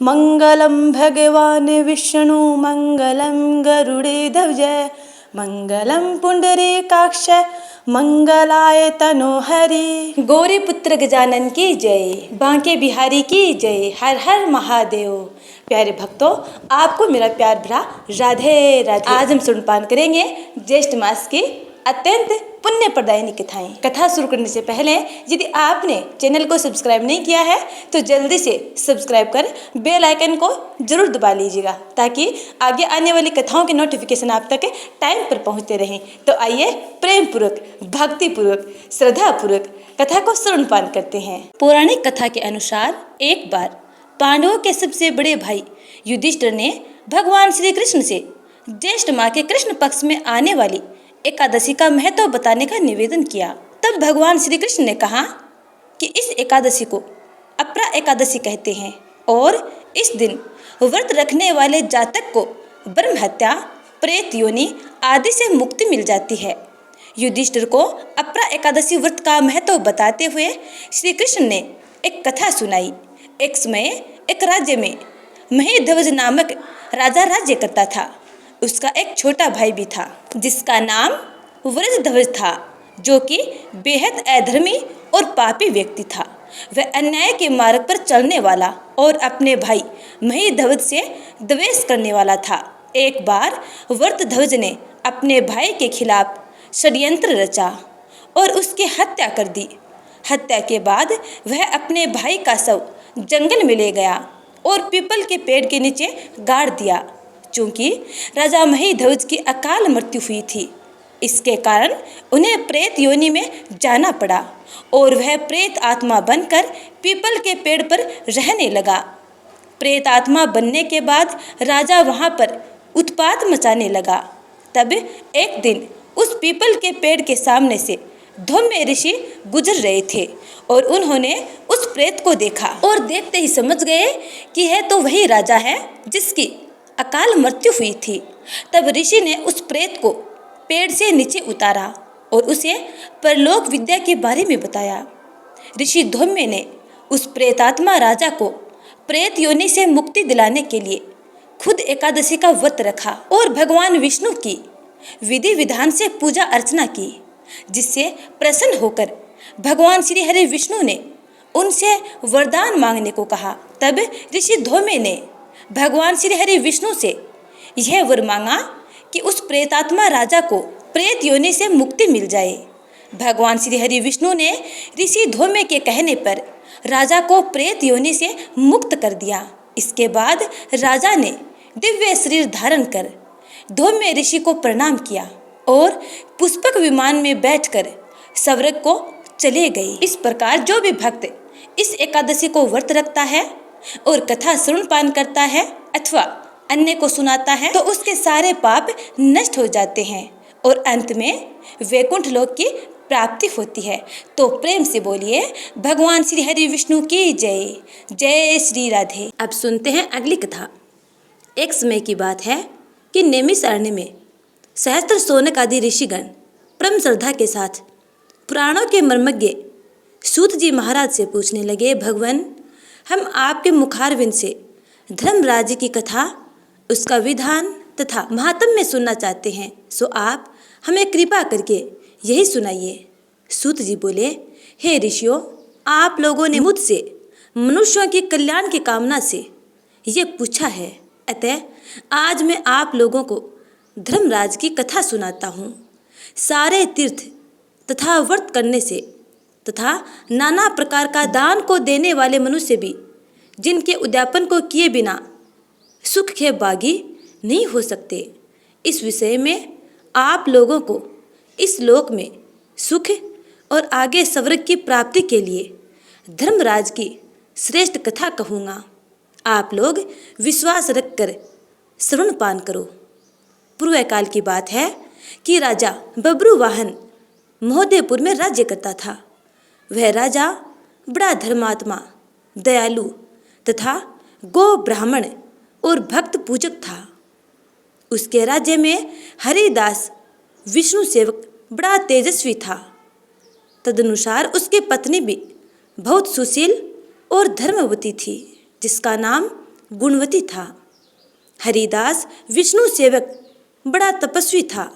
मंगलम भगवान विष्णु मंगलम गरुड़ध्वज मंगलम पुंडरीकाक्ष मंगलाय तनोहरि। गौरी पुत्र गजानन की जय, बांके बिहारी की जय, हर हर महादेव। प्यारे भक्तों, आपको मेरा प्यार भरा राधे राधे। आज हम सुनपान करेंगे ज्येष्ठ मास की अत्यंत पुण्य प्रदायिनी कथाएं। कथा शुरू करने से पहले यदि आपने चैनल को सब्सक्राइब नहीं किया है तो जल्दी से सब्सक्राइब कर बेल आइकन को जरूर दबा लीजिएगा, ताकि आगे आने वाली कथाओं के नोटिफिकेशन आप तक टाइम पर पहुंचते रहें। तो आइए प्रेम पूर्वक, भक्ति पूर्वक, श्रद्धा पूर्वक कथा को श्रवणपान करते हैं। पौराणिक कथा के अनुसार एक बार पांडवों के सबसे बड़े भाई युधिष्ठिर ने भगवान श्री कृष्ण से ज्येष्ठ माह के कृष्ण पक्ष में आने वाली एकादशी का महत्व बताने का निवेदन किया। तब भगवान श्री कृष्ण ने कहा कि इस एकादशी को अपरा एकादशी कहते हैं और इस दिन व्रत रखने वाले जातक को ब्रह्म हत्या, प्रेत योनि आदि से मुक्ति मिल जाती है। युधिष्ठिर को अपरा एकादशी व्रत का महत्व बताते हुए श्री कृष्ण ने एक कथा सुनाई। एक समय एक राज्य में महीध्वज नामक राजा राज्य करता था। उसका एक छोटा भाई भी था जिसका नाम वृषध्वज था, जो कि बेहद अधर्मी और पापी व्यक्ति था। वह अन्याय के मार्ग पर चलने वाला और अपने भाई महीध्वज से द्वेष करने वाला था। एक बार वृषध्वज ने अपने भाई के खिलाफ षड्यंत्र रचा और उसकी हत्या कर दी। हत्या के बाद वह अपने भाई का शव जंगल में ले गया और पीपल के पेड़ के नीचे गाड़ दिया। चूंकि राजा महीध्वज की अकाल मृत्यु हुई थी, इसके कारण उन्हें प्रेत योनि में जाना पड़ा और वह प्रेत आत्मा बनकर पीपल के पेड़ पर रहने लगा। प्रेत आत्मा बनने के बाद राजा वहां पर उत्पात मचाने लगा। तब एक दिन उस पीपल के पेड़ के सामने से धौम्य ऋषि गुजर रहे थे और उन्होंने उस प्रेत को देखा और देखते ही समझ गए कि यह तो वही राजा है जिसकी अकाल मृत्यु हुई थी। तब ऋषि ने उस प्रेत को पेड़ से नीचे उतारा और उसे परलोक विद्या के बारे में बताया। ऋषि धौम्य ने उस प्रेतात्मा राजा को प्रेत योनि से मुक्ति दिलाने के लिए खुद एकादशी का व्रत रखा और भगवान विष्णु की विधि विधान से पूजा अर्चना की, जिससे प्रसन्न होकर भगवान श्री हरि विष्णु ने उनसे वरदान मांगने को कहा। तब ऋषि धौम्य ने भगवान श्री हरि विष्णु से यह वर मांगा कि उस प्रेतात्मा राजा को प्रेत योनि से मुक्ति मिल जाए। भगवान श्री हरि विष्णु ने ऋषि धौम्य के कहने पर राजा को प्रेत योनि से मुक्त कर दिया। इसके बाद राजा ने दिव्य शरीर धारण कर धौम्य ऋषि को प्रणाम किया और पुष्पक विमान में बैठकर स्वर्ग को चले गए। इस प्रकार जो भी भक्त इस एकादशी को व्रत रखता है और कथा श्रवणपान करता है अथवा अन्य को सुनाता है तो उसके सारे पाप नष्ट हो जाते हैं और अंत में वैकुंठ लोक की प्राप्ति होती है। तो प्रेम से बोलिए भगवान श्री हरि विष्णु की जय। जय श्री राधे। अब सुनते हैं अगली कथा। एक समय की बात है कि नैमिषारण्य में सहस्त्र शौनक आदि ऋषिगण परम श्रद्धा के साथ पुराणों के मर्मज्ञ सूत जी महाराज से पूछने लगे, भगवान, हम आपके मुखारविंद से धर्मराज की कथा, उसका विधान तथा महात्म्य सुनना चाहते हैं, सो आप हमें कृपा करके यही सुनाइए। सूत जी बोले, हे ऋषियों, आप लोगों ने मुझसे मनुष्यों के कल्याण की कामना से ये पूछा है, अतः आज मैं आप लोगों को धर्मराज की कथा सुनाता हूँ। सारे तीर्थ तथा व्रत करने से तथा नाना प्रकार का दान को देने वाले मनुष्य भी जिनके उद्यापन को किए बिना सुख के बागी नहीं हो सकते। इस विषय में आप लोगों को इस लोक में सुख और आगे स्वर्ग की प्राप्ति के लिए धर्मराज की श्रेष्ठ कथा कहूँगा। आप लोग विश्वास रखकर श्रवणपान करो। पूर्व काल की बात है कि राजा बब्रुवाहन महोदयपुर में राज्य करता था। वह राजा बड़ा धर्मात्मा, दयालु तथा गो ब्राह्मण और भक्त पूजक था। उसके राज्य में हरिदास विष्णु सेवक बड़ा तेजस्वी था। तदनुसार उसकी पत्नी भी बहुत सुशील और धर्मवती थी, जिसका नाम गुणवती था। हरिदास विष्णु सेवक बड़ा तपस्वी था।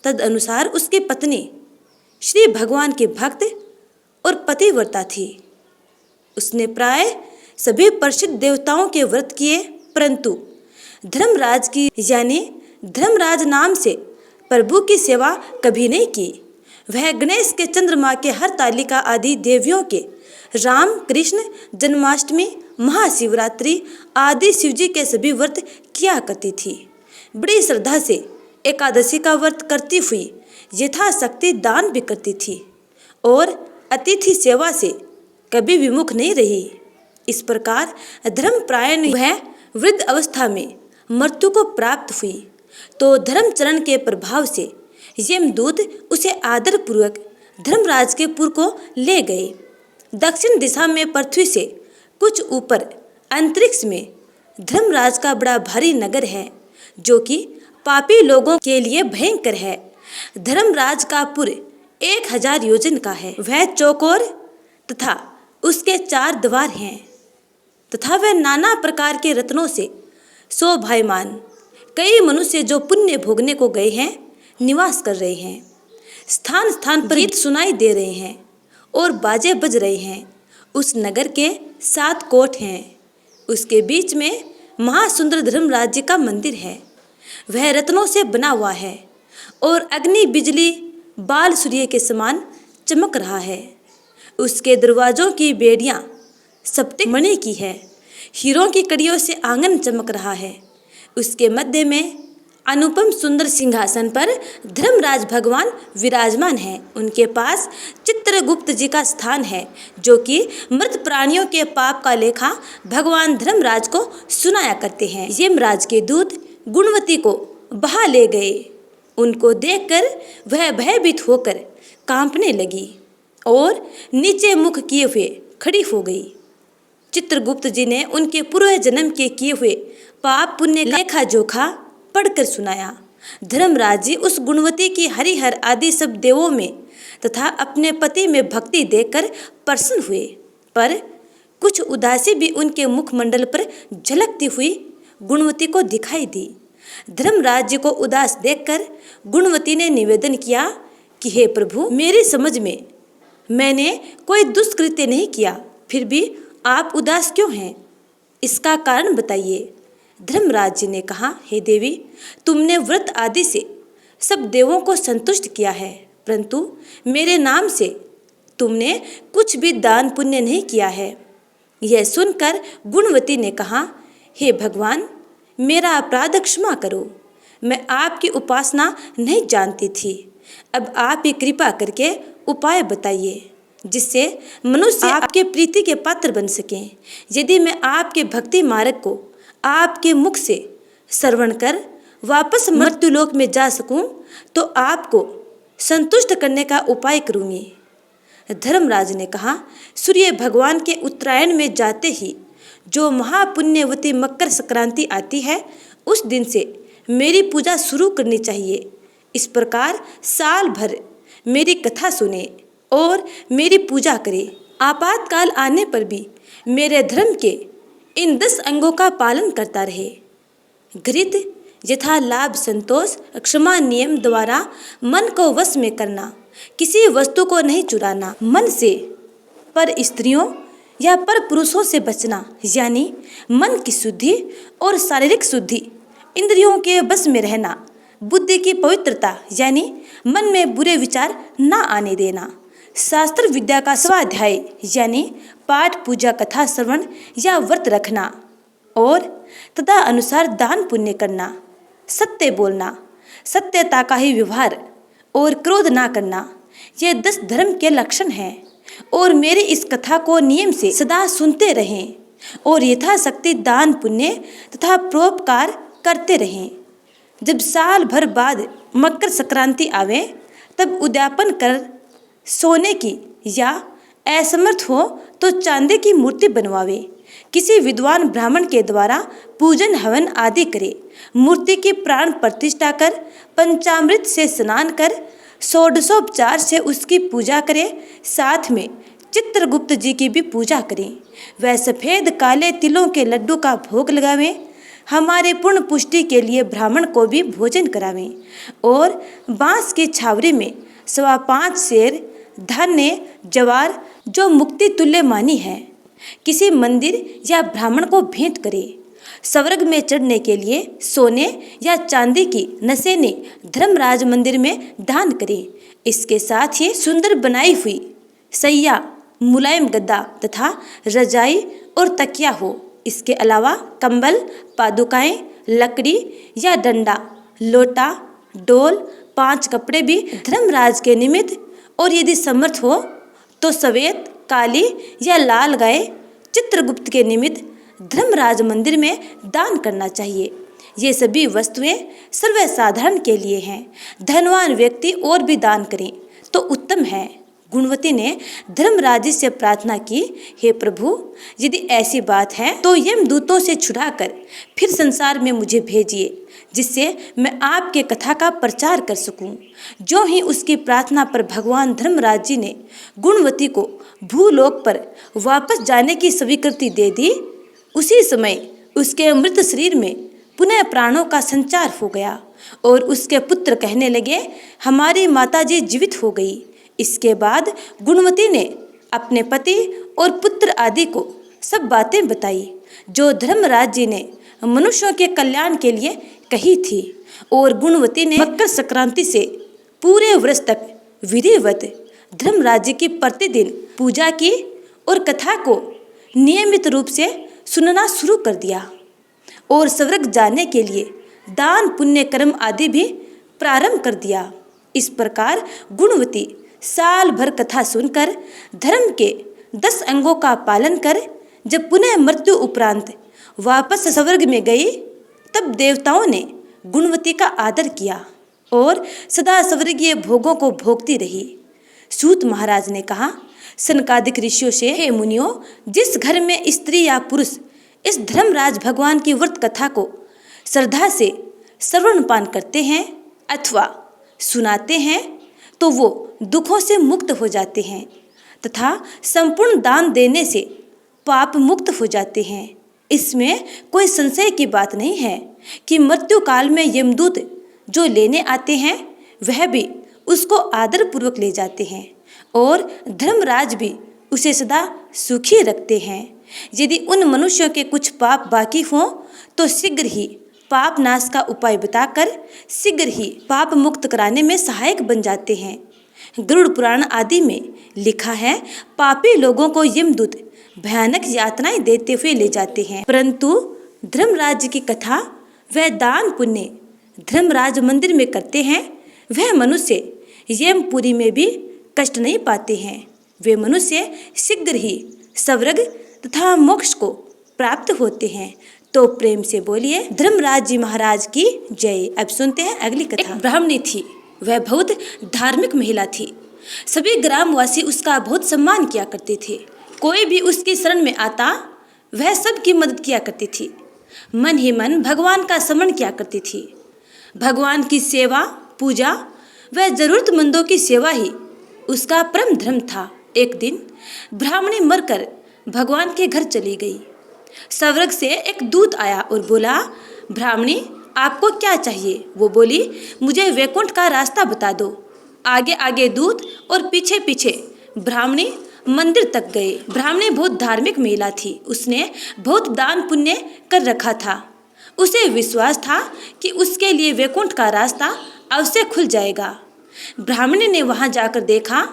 तदनुसार उसकी पत्नी श्री भगवान के भक्त और पतिव्रता थी। उसने प्राय सभी प्रसिद्ध देवताओं के व्रत किए, परंतु धर्मराज की यानी धर्मराज नाम से प्रभु की सेवा कभी नहीं की। वह गणेश के, चंद्रमा के, हरतालिका आदि देवियों के, राम कृष्ण जन्माष्टमी, महाशिवरात्रि आदि शिवजी के सभी व्रत किया करती थी। बड़ी श्रद्धा से एकादशी का व्रत करती हुई यथाशक्ति दान भी करती थी और अतिथि सेवा से कभी विमुख नहीं रही। इस प्रकार धर्मपरायण वह वृद्ध अवस्था में मृत्यु को प्राप्त हुई तो धर्मचरण के प्रभाव से यमदूत उसे आदरपूर्वक धर्मराज के पुर को ले गए। दक्षिण दिशा में पृथ्वी से कुछ ऊपर अंतरिक्ष में धर्मराज का बड़ा भारी नगर है, जो कि पापी लोगों के लिए भयंकर है। धर्मराज का पुर 1000 योजन का है। वह चौकोर तथा उसके 4 द्वार हैं तथा वह नाना प्रकार के रत्नों से शोभायमान। कई मनुष्य जो पुण्य भोगने को गए हैं निवास कर रहे हैं। स्थान स्थान पर गीत सुनाई दे रहे हैं और बाजे बज रहे हैं। उस नगर के 7 कोट हैं। उसके बीच में महासुंदर धर्मराज का मंदिर है। वह रत्नों से बना हुआ है और अग्नि बिजली बाल सूर्य के समान चमक रहा है। उसके दरवाजों की बेड़ियां सप्तक मणि की है। हीरों की कड़ियों से आंगन चमक रहा है। उसके मध्य में अनुपम सुंदर सिंहासन पर धर्मराज भगवान विराजमान हैं। उनके पास चित्रगुप्त जी का स्थान है, जो कि मृत प्राणियों के पाप का लेखा भगवान धर्मराज को सुनाया करते हैं। यमराज के दूत गुणवती को बहा ले गए। उनको देखकर वह भयभीत होकर कांपने लगी और नीचे मुख किए हुए खड़ी हो गई। चित्रगुप्त जी ने उनके पूर्व जन्म के किए हुए पाप पुण्य लेखा जोखा पढ़कर सुनाया। धर्मराज जी उस गुणवती की हरिहर आदि सब देवों में तथा अपने पति में भक्ति देखकर प्रसन्न हुए, पर कुछ उदासी भी उनके मुखमंडल पर झलकती हुई गुणवती को दिखाई दी। धर्मराज जी को उदास देखकर गुणवती ने निवेदन किया कि हे प्रभु, मेरी समझ में मैंने कोई दुष्कृत्य नहीं किया, फिर भी आप उदास क्यों हैं? इसका कारण बताइए। धर्मराज जी ने कहा, हे देवी, तुमने व्रत आदि से सब देवों को संतुष्ट किया है, परंतु मेरे नाम से तुमने कुछ भी दान पुण्य नहीं किया है। यह सुनकर गुणवती ने कहा, हे भगवान, मेरा अपराध क्षमा करो। मैं आपकी उपासना नहीं जानती थी। अब आप ही कृपा करके उपाय बताइए जिससे मनुष्य आपके प्रीति के पात्र बन सकें। यदि मैं आपके भक्ति मार्ग को आपके मुख से श्रवण कर वापस मृत्युलोक में जा सकूं, तो आपको संतुष्ट करने का उपाय करूंगी। धर्मराज ने कहा, सूर्य भगवान के उत्तरायण में जाते ही जो महापुण्यवती मकर संक्रांति आती है, उस दिन से मेरी पूजा शुरू करनी चाहिए। इस प्रकार साल भर मेरी कथा सुने और मेरी पूजा करे। आपातकाल आने पर भी मेरे धर्म के इन 10 अंगों का पालन करता रहे। घृत यथा लाभ संतोष, क्षमा नियम द्वारा मन को वश में करना, किसी वस्तु को नहीं चुराना, मन से पर स्त्रियों या पर पुरुषों से बचना, यानी मन की शुद्धि और शारीरिक शुद्धि, इंद्रियों के बस में रहना, बुद्धि की पवित्रता यानी मन में बुरे विचार न आने देना, शास्त्र विद्या का स्वाध्याय यानी पाठ पूजा कथा श्रवण या व्रत रखना और तथा अनुसार दान पुण्य करना, सत्य बोलना, सत्यता का ही व्यवहार और क्रोध ना करना, ये 10 धर्म के लक्षण हैं। और मेरी इस कथा को नियम से सदा सुनते रहें और यथाशक्ति दान पुण्य तथा परोपकार करते रहें। जब साल भर बाद मकर संक्रांति आवे, तब उद्यापन कर सोने की या असमर्थ हो तो चांदी की मूर्ति बनवावे। किसी विद्वान ब्राह्मण के द्वारा पूजन हवन आदि करे। मूर्ति की प्राण प्रतिष्ठा कर पंचामृत से स्नान कर षोडशोपचार से उसकी पूजा करे। साथ में चित्रगुप्त जी की भी पूजा करें। वह सफ़ेद काले तिलों के लड्डू का भोग लगावें। हमारे पूर्ण पुष्टि के लिए ब्राह्मण को भी भोजन करावें और बांस की छावरी में 5.25 सेर धान्य जवार जो मुक्ति तुल्य मानी है किसी मंदिर या ब्राह्मण को भेंट करें। स्वर्ग में चढ़ने के लिए सोने या चांदी की नसें धर्मराज मंदिर में दान करें। इसके साथ ही सुंदर बनाई हुई सैया, मुलायम गद्दा तथा रजाई और तकिया हो। इसके अलावा कंबल, पादुकाएं, लकड़ी या डंडा, लोटा, डोल, 5 कपड़े भी धर्मराज के निमित्त और यदि समर्थ हो तो श्वेत, काली या लाल गाय चित्रगुप्त के निमित्त धर्मराज मंदिर में दान करना चाहिए। ये सभी वस्तुएं सर्वसाधारण के लिए हैं। धनवान व्यक्ति और भी दान करें तो उत्तम है। गुणवती ने धर्मराज से प्रार्थना की, हे प्रभु, यदि ऐसी बात है तो यमदूतों से छुड़ाकर फिर संसार में मुझे भेजिए, जिससे मैं आपके कथा का प्रचार कर सकूं। जो ही उसकी प्रार्थना पर भगवान धर्मराज जी ने गुणवती को भूलोक पर वापस जाने की स्वीकृति दे दी, उसी समय उसके मृत शरीर में पुनः प्राणों का संचार हो गया और उसके पुत्र कहने लगे, हमारी माताजी जीवित हो गई। इसके बाद गुणवती ने अपने पति और पुत्र आदि को सब बातें बताई जो धर्मराज जी ने मनुष्यों के कल्याण के लिए कही थी। और गुणवती ने मकर संक्रांति से पूरे वर्ष तक विधिवत धर्मराज जी की प्रतिदिन पूजा की और कथा को नियमित रूप से सुनना शुरू कर दिया और स्वर्ग जाने के लिए दान, पुण्य, कर्म आदि भी प्रारंभ कर दिया। इस प्रकार गुणवती साल भर कथा सुनकर धर्म के 10 अंगों का पालन कर जब पुनः मृत्यु उपरांत वापस स्वर्ग में गई, तब देवताओं ने गुणवती का आदर किया और सदा स्वर्गीय भोगों को भोगती रही। सूत महाराज ने कहा, सनकादिक ऋषियों से, हे मुनियों, जिस घर में स्त्री या पुरुष इस धर्मराज भगवान की व्रत कथा को श्रद्धा से श्रवणपान करते हैं अथवा सुनाते हैं तो वो दुखों से मुक्त हो जाते हैं तथा संपूर्ण दान देने से पाप मुक्त हो जाते हैं। इसमें कोई संशय की बात नहीं है कि मृत्यु काल में यमदूत जो लेने आते हैं वह भी उसको आदर पूर्वक ले जाते हैं और धर्मराज भी उसे सदा सुखी रखते हैं। यदि उन मनुष्यों के कुछ पाप बाकी हों तो शीघ्र ही पाप नाश का उपाय बताकर शीघ्र ही पाप मुक्त कराने में सहायक बन जाते हैं। गरुड़ पुराण आदि में लिखा है, पापी लोगों को यमदूत भयानक यातनाएं देते हुए ले जाते हैं, परंतु धर्मराज की कथा वह दान पुण्य धर्मराज मंदिर में करते हैं, वह मनुष्य यमपुरी में भी कष्ट नहीं पाते हैं। वे मनुष्य शीघ्र ही स्वर्ग तथा मोक्ष को प्राप्त होते हैं। तो प्रेम से बोलिए धर्मराज जी महाराज की जय। अब सुनते हैं अगली कथा। एक ब्राह्मणी थी, वह बहुत धार्मिक महिला थी। सभी ग्रामवासी उसका बहुत सम्मान किया करते थे। कोई भी उसकी शरण में आता वह सबकी मदद किया करती थी। मन ही मन भगवान का स्मरण किया करती थी। भगवान की सेवा, पूजा व जरूरतमंदों की सेवा ही उसका परम धर्म था। एक दिन ब्राह्मणी मरकर भगवान के घर चली गई। स्वर्ग से एक दूत आया और बोला, ब्राह्मणी आपको क्या चाहिए? वो बोली, मुझे वैकुंठ का रास्ता बता दो। आगे आगे दूत और पीछे पीछे ब्राह्मणी मंदिर तक गए। ब्राह्मणी बहुत धार्मिक महिला थी। उसने बहुत दान पुण्य कर रखा था। उसे विश्वास था कि उसके लिए वैकुंठ का रास्ता अवश्य खुल जाएगा। ब्राह्मणी ने वहां जाकर देखा,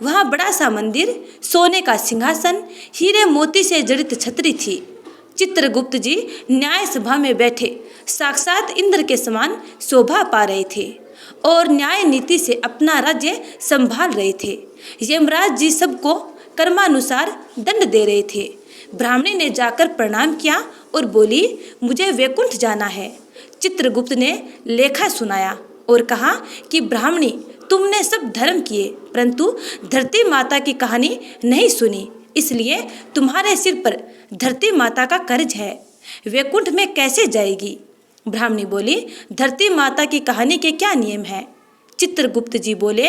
वहां बड़ा सा मंदिर, सोने का सिंहासन, हीरे मोती से जड़ित छतरी थी। चित्रगुप्त जी न्याय सभा में बैठे साक्षात इंद्र के समान शोभा पा रहे थे और न्याय नीति से अपना राज्य संभाल रहे थे। यमराज जी सबको कर्मानुसार दंड दे रहे थे। ब्राह्मणी ने जाकर प्रणाम किया और बोली, मुझे वैकुंठ जाना है। चित्रगुप्त ने लेखा सुनाया और कहा कि ब्राह्मणी, तुमने सब धर्म किए परंतु धरती माता की कहानी नहीं सुनी, इसलिए तुम्हारे सिर पर धरती माता का कर्ज है। वैकुंठ में कैसे जाएगी? ब्राह्मणी बोली, धरती माता की कहानी के क्या नियम हैं? चित्रगुप्त जी बोले,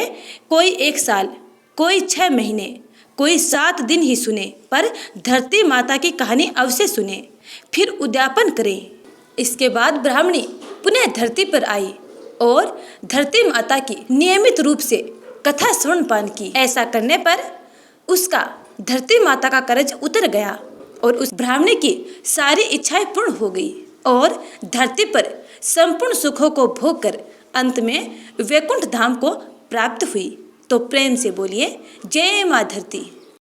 कोई 1 साल, कोई 6 महीने, कोई 7 दिन ही सुने, पर धरती माता की कहानी अवश्य सुने, फिर उद्यापन करें। इसके बाद ब्राह्मणी पुनः धरती पर आई और धरती माता की नियमित रूप से कथा श्रवण पान की। ऐसा करने पर उसका धरती माता का कर्ज उतर गया और उस ब्राह्मणी की सारी इच्छाएं पूर्ण हो गई और धरती पर संपूर्ण सुखों को भोग कर अंत में वैकुंठ धाम को प्राप्त हुई। तो प्रेम से बोलिए जय माँ धरती।